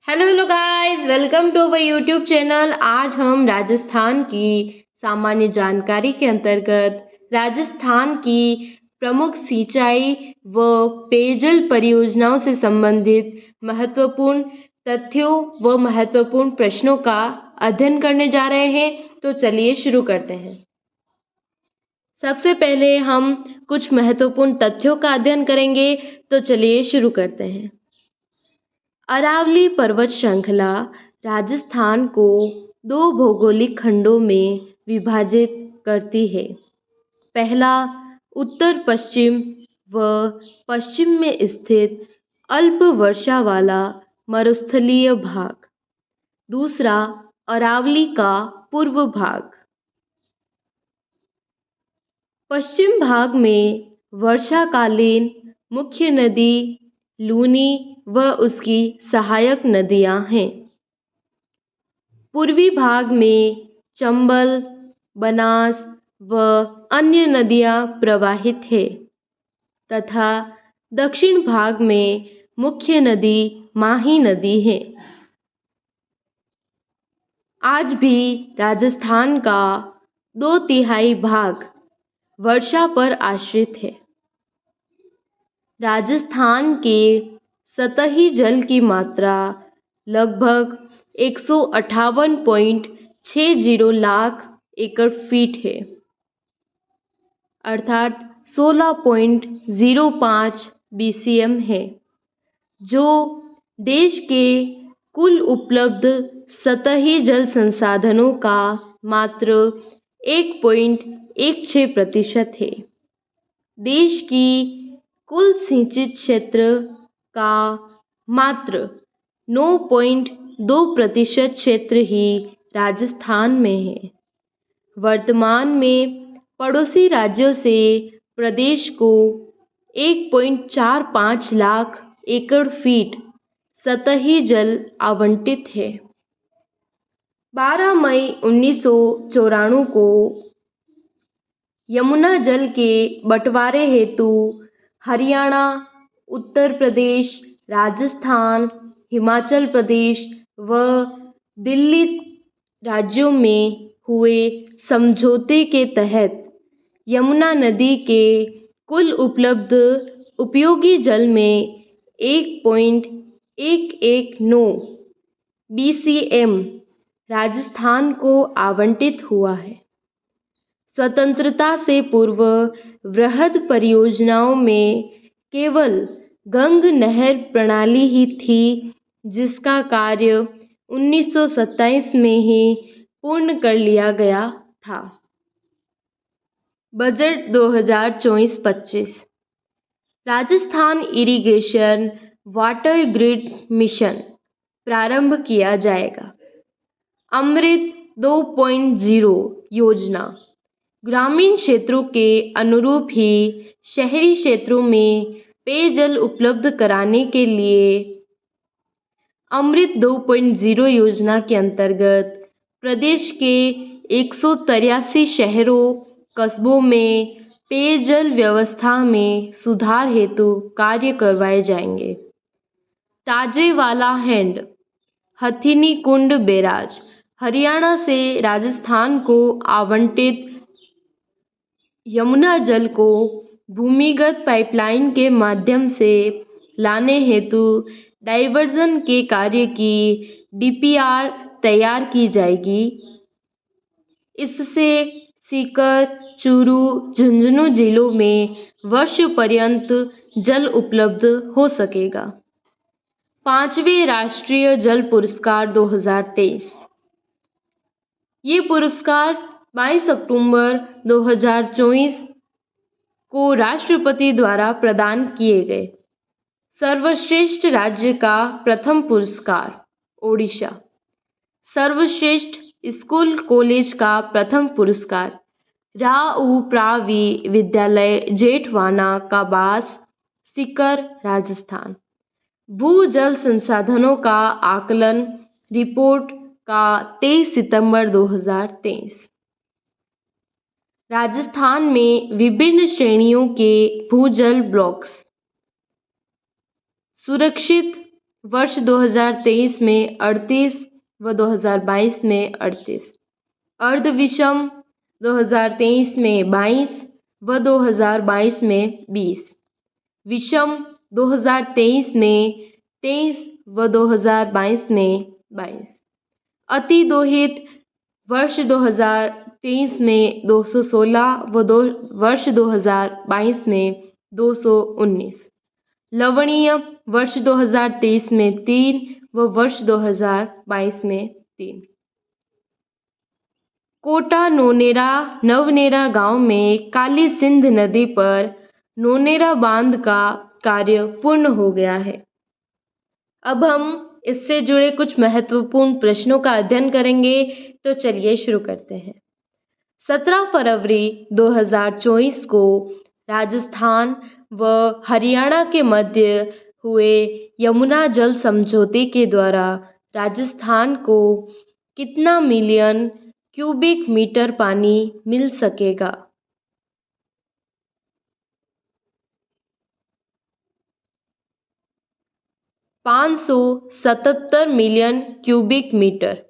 Hello guys, welcome to our YouTube channel. आज हम राजस्थान की सामान्य जानकारी के अंतर्गत राजस्थान की प्रमुख सिंचाई व पेयजल परियोजनाओं से संबंधित महत्वपूर्ण तथ्यों व महत्वपूर्ण प्रश्नों का अध्ययन करने जा रहे हैं। तो चलिए शुरू करते हैं। सबसे पहले हम कुछ महत्वपूर्ण तथ्यों का अध्ययन करेंगे। तो चलिए शुरू करते हैं। अरावली पर्वत श्रृंखला राजस्थान को दो भौगोलिक खंडों में विभाजित करती है। पहला, उत्तर पश्चिम व पश्चिम में स्थित अल्प वर्षा वाला मरुस्थलीय भाग। दूसरा, अरावली का पूर्व भाग। पश्चिम भाग में वर्षाकालीन मुख्य नदी लूनी व उसकी सहायक नदियां हैं। पूर्वी भाग में चंबल, बनास व अन्य नदियां प्रवाहित हैं तथा दक्षिण भाग में मुख्य नदी माही नदी है। आज भी राजस्थान का 2/3 भाग वर्षा पर आश्रित है। राजस्थान के सतही जल की मात्रा लगभग 158.60 लाख एकड़ फीट है, अर्थात 16.05 BCM है, जो देश के कुल उपलब्ध सतही जल संसाधनों का मात्र 1.16% है। देश की कुल सिंचित क्षेत्र का मात्र 9.2% क्षेत्र ही राजस्थान में है। वर्तमान में पड़ोसी राज्यों से प्रदेश को 1.45 लाख एकड़ फीट सतही जल आवंटित है। 12 मई 1994 को यमुना जल के बंटवारे हेतु हरियाणा, उत्तर प्रदेश, राजस्थान, हिमाचल प्रदेश व दिल्ली राज्यों में हुए समझौते के तहत यमुना नदी के कुल उपलब्ध उपयोगी जल में 1.119 BCM राजस्थान को आवंटित हुआ है। स्वतंत्रता से पूर्व वृहद परियोजनाओं में केवल गंग नहर प्रणाली ही थी, जिसका कार्य 1927 में ही पूर्ण कर लिया गया था। Budget 2024-25 Rajasthan irrigation water grid mission प्रारंभ किया जाएगा। अमृत 2.0 योजना ग्रामीण क्षेत्रों के अनुरूप ही शहरी क्षेत्रों में पेयजल उपलब्ध कराने के लिए अमृत 2.0 योजना के अंतर्गत प्रदेश के 183 शहरों कस्बों में पेयजल व्यवस्था में सुधार हेतु कार्य करवाए जाएंगे। ताजेवाला हैंड हथिनी कुंड बैराज हरियाणा से राजस्थान को आवंटित यमुना जल को भूमिगत पाइपलाइन के माध्यम से लाने हेतु डाइवर्जन के कार्य की DPR तैयार की जाएगी। इससे सीकर, चूरू, झुंझुनू जिलों में वर्ष पर्यंत जल उपलब्ध हो सकेगा। 5वें राष्ट्रीय जल पुरस्कार 2023 ये पुरस्कार 22 अक्टूबर 2024 को राष्ट्रपति द्वारा प्रदान किए गए। सर्वश्रेष्ठ राज्य का प्रथम पुरस्कार ओडिशा। सर्वश्रेष्ठ स्कूल कॉलेज का प्रथम पुरस्कार राऊप्रावी विद्यालय जेठवाना काबास, सीकर, राजस्थान। भू जल संसाधनों का आकलन रिपोर्ट का 23 सितंबर 2023। राजस्थान में विभिन्न श्रेणियों के भूजल ब्लॉक्स सुरक्षित वर्ष 2023 में 38 व 2022 में 38। अर्ध विषम 2023 में 22 व 2022 में 20। विषम 2023 में 23 व 2022 में 22। अति दोहित वर्ष 2023 में 216 व वर्ष 2022 में 219। लवणीय वर्ष 2023 में 3 व वर्ष 2022 में 3। कोटा नौनेरा नवनेरा गांव में काली सिंध नदी पर नौनेरा बांध का कार्य पूर्ण हो गया है। अब हम इससे जुड़े कुछ महत्वपूर्ण प्रश्नों का अध्ययन करेंगे, तो चलिए शुरू करते हैं। 17 फरवरी 2024 को राजस्थान व हरियाणा के मध्य हुए यमुना जल समझौते के द्वारा राजस्थान को कितना मिलियन क्यूबिक मीटर पानी मिल सकेगा? $577 million cubic metre.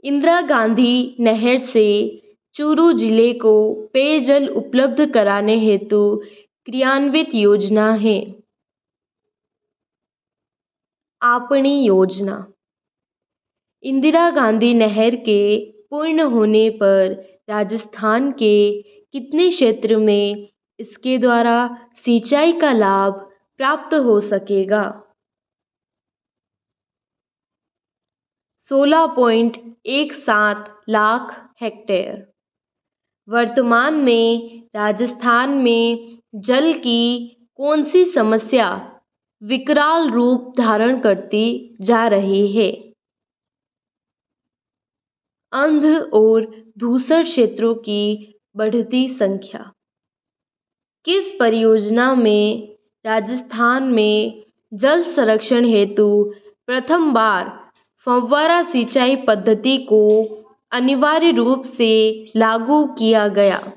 Indira Gandhi नहर से चूरू जिले को पेयजल उपलब्ध कराने हेतु क्रियान्वित योजना है। आपनी योजना। इंदिरा गांधी नहर के पूर्ण होने पर राजस्थान के कितने क्षेत्र में इसके द्वारा सिंचाई का लाभ प्राप्त हो सकेगा? 16.17 लाख हेक्टेयर। वर्तमान में राजस्थान में जल की कौन सी समस्या विकराल रूप धारण करती जा रही है? अंध और धूसर क्षेत्रों की बढ़ती संख्या। किस परियोजना में राजस्थान में जल संरक्षण हेतु प्रथम बार फव्वारा सिंचाई पद्धति को अनिवार्य रूप से लागू किया गया?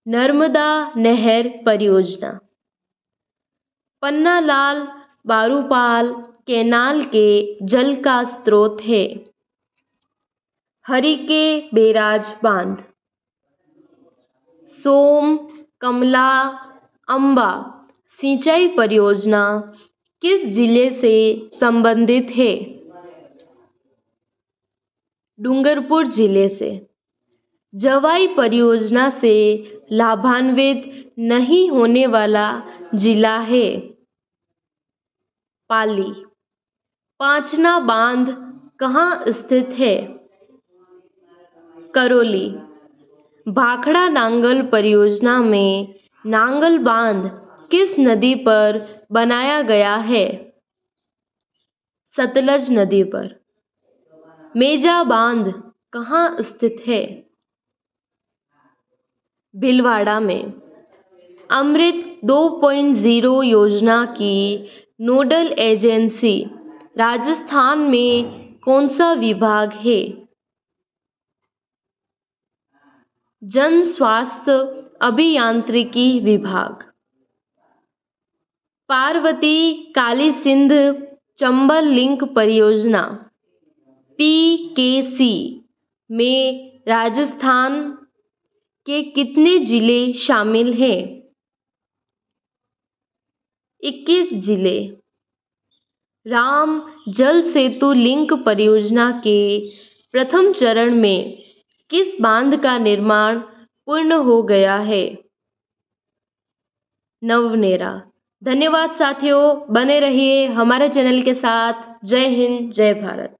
नर्मदा नहर परियोजना। पन्नालाल बारूपाल कैनाल के जल का स्रोत है। हरिके बैराज बांध। सोम कमला अंबा सिंचाई परियोजना किस जिले से संबंधित है? डूंगरपुर जिले से। जवाई परियोजना से लाभान्वित नहीं होने वाला जिला है? पाली। पांचना बांध कहाँ स्थित है? करौली। भाखड़ा नांगल परियोजना में नांगल बांध किस नदी पर बनाया गया है? सतलज नदी पर। मेजा बांध कहाँ स्थित है? भीलवाड़ा में। अमृत 2.0 योजना की नोडल एजेंसी राजस्थान में कौन सा विभाग है? जन स्वास्थ्य अभियांत्रिकी विभाग। पार्वती काली सिंध चंबल लिंक परियोजना PKC में राजस्थान के कितने जिले शामिल हैं? 21 जिले। राम जल सेतु लिंक परियोजना के प्रथम चरण में किस बांध का निर्माण पूर्ण हो गया है? नवनेरा। धन्यवाद साथियों, बने रहिए हमारे चैनल के साथ। जय हिंद, जय भारत।